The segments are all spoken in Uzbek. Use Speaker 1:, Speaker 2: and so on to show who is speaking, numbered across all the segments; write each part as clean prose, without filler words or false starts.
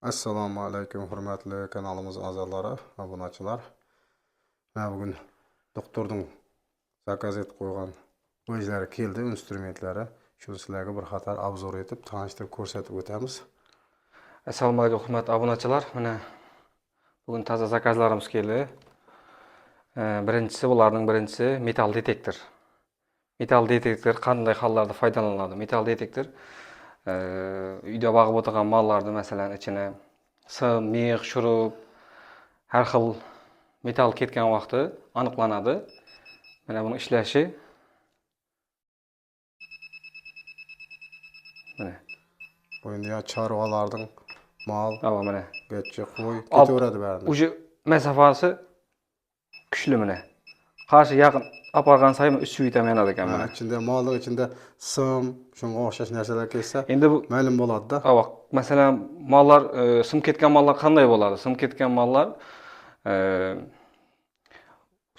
Speaker 1: Assalomu alaykum hurmatli kanalimiz a'zolari, obunachilar. Mana bugun doktorning zakaz etib qo'ygan o'zlari keldi, instrumentlari. Shuni sizlarga bir xatar obzor etib, tanishtirib ko'rsatib o'tamiz.
Speaker 2: Assalomu alaykum hurmatli obunachilar. Mana bugun toza zakazlarimiz keldi. Birinchisi metal detektor. Metal detektor qanday hollarda foydalaniladi? Metal detektor uyda bag'ib o'tirgan mollarni, masalan, ichine sim, mix, shurup, har xil metal ketgan vaqti aniqlanadi. Mana buni ishlashi mana.
Speaker 1: Bu endi chorvalarning mol,
Speaker 2: Mana
Speaker 1: getchi, qo'y ketaveradi bari.
Speaker 2: Uje masofasi kuchli mana. Qarshi yaqin apargan sayin usti vitaminadi ekan mana.
Speaker 1: Ichida molning ichida sim, shunga o'xshash narsalar kelsa,
Speaker 2: Endi bu
Speaker 1: ma'lum bo'ladi-da.
Speaker 2: Masalan, mollar sim ketgan mollar qanday bo'ladi? Sim ketgan mollar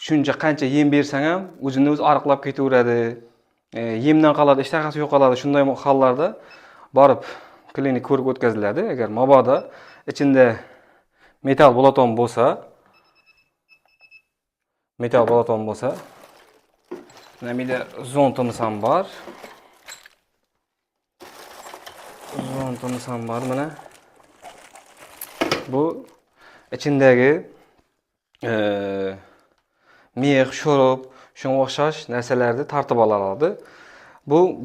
Speaker 2: shuncha qancha yem bersang ham o'zini o'zi ariqlab ketaveradi. Yemdan qoladi, ishtahasi yo'qoladi. Shunday hollarda borib klinik ko'rib o'tkaziladi. Agar mabodo ichida metal bolaton bo'lsa, namida zontimiz ham bor. Mana. Bu içindagi mix, shurup, shunga o'xshash narsalarni tartib oladi.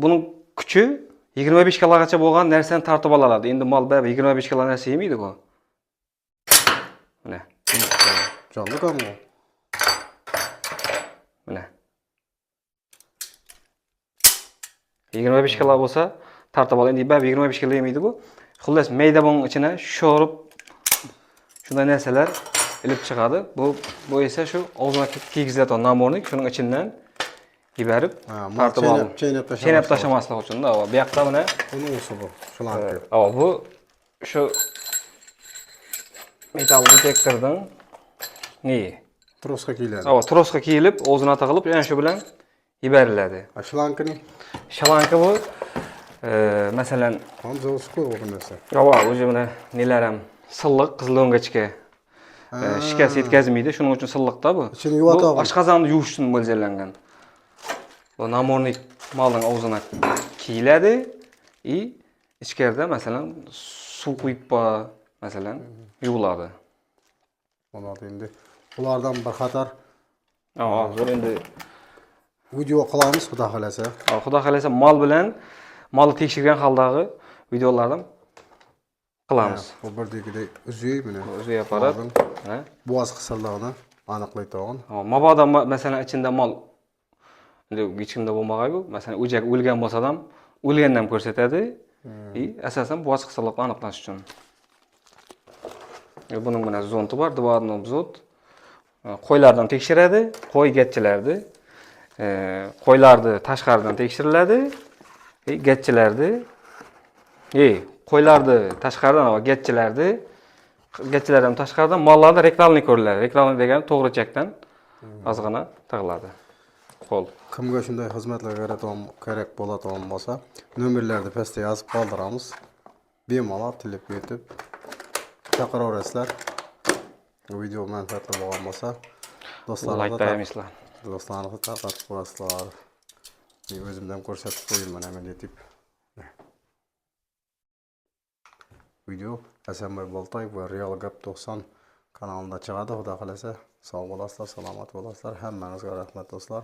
Speaker 2: Buning kuchi 25 kilogagacha bo'lgan narsani tartib oladi. Endi mol baribir 25 kilo narsa yemaydi-ku. Mana.
Speaker 1: Jonliqmi bu?
Speaker 2: Mana. 25 kilo bo'lsa tartib oladi. Endi baribir 25 kilo yemaydi bu. Xullas mayda buning ichine shurup shunday narsalar ilib chiqadi. Bu esa shu og'zina kiygiziladigan namornik, shuning ichidan yibarib tartib olib, chaynab tashlamaslik uchun da. Bu yoqda mana
Speaker 1: buni o'si bu. Shularni.
Speaker 2: Bu shu metal detektordan
Speaker 1: troska kiyiladi.
Speaker 2: Troska kiyilib, o'zina taqilib, yana shu bilan yibariladi.
Speaker 1: Shlankani?
Speaker 2: Shlanka bu masalan,
Speaker 1: hamzovski bu narsa.
Speaker 2: O'zi mana nelar ham silliq, qizilongachga shikast yetkazmaydi. Shuning uchun silliqda bu.
Speaker 1: Ichini yuvadi.
Speaker 2: Oshqozonni yuvish uchun mo'ljallangan. Bu namornik molning og'zina kiyiladi va ichkarida masalan suv quyib masalan yuviladi.
Speaker 1: Bo'ladi endi. Ulardan bir xatar
Speaker 2: hozir endi
Speaker 1: video qilamiz, xudo xolasa.
Speaker 2: Xudo xolasa molni tekshirgan holdagi videolardan qilamiz.
Speaker 1: Bu birdagidek uzuy mana.
Speaker 2: Uzuy aparat.
Speaker 1: Bo'g'oz qisilligini aniqlaydi.
Speaker 2: Mabodo masalan ichida mol hech kimda bo'lmagan-ku. Masalan, o'jak o'lgan bo'lsa ham o'lgandan ko'rsatadi. Asosan bo'g'oz qisilliqni aniqlash uchun. Buning mana zonti bor, divodni zont. Qo'ylardan tekshiradi, qo'y gatchilarni. Qo'ylarni tashqaridan tekshiriladi. Gatchilarni qo'ylarni tashqaridan va gatchilardan tashqaridan mollarda reklamni ko'riladi. Reklamni degani to'g'richakdan ozgina tag'iladi. Qo'l.
Speaker 1: Kimga shunday xizmatlar kerak bo'ladigan bo'lsa, nomerlarni pastga yozib qoldiramiz. Bemalol tilib yetib chaqiraverasizlar. Bu video manfaatli bo'lgan bo'lsa, do'stlarga tarqatib qo'yasizlar. Men o'zimdan ko'rsatib qo'yaman mana deb. Video Hasanboy Boltayev va Real Gap 90 kanalida chiqadi. Xudo xolasa sog' bo'lasizlar, salomat bo'lasizlar. Hammangizga rahmat do'stlar.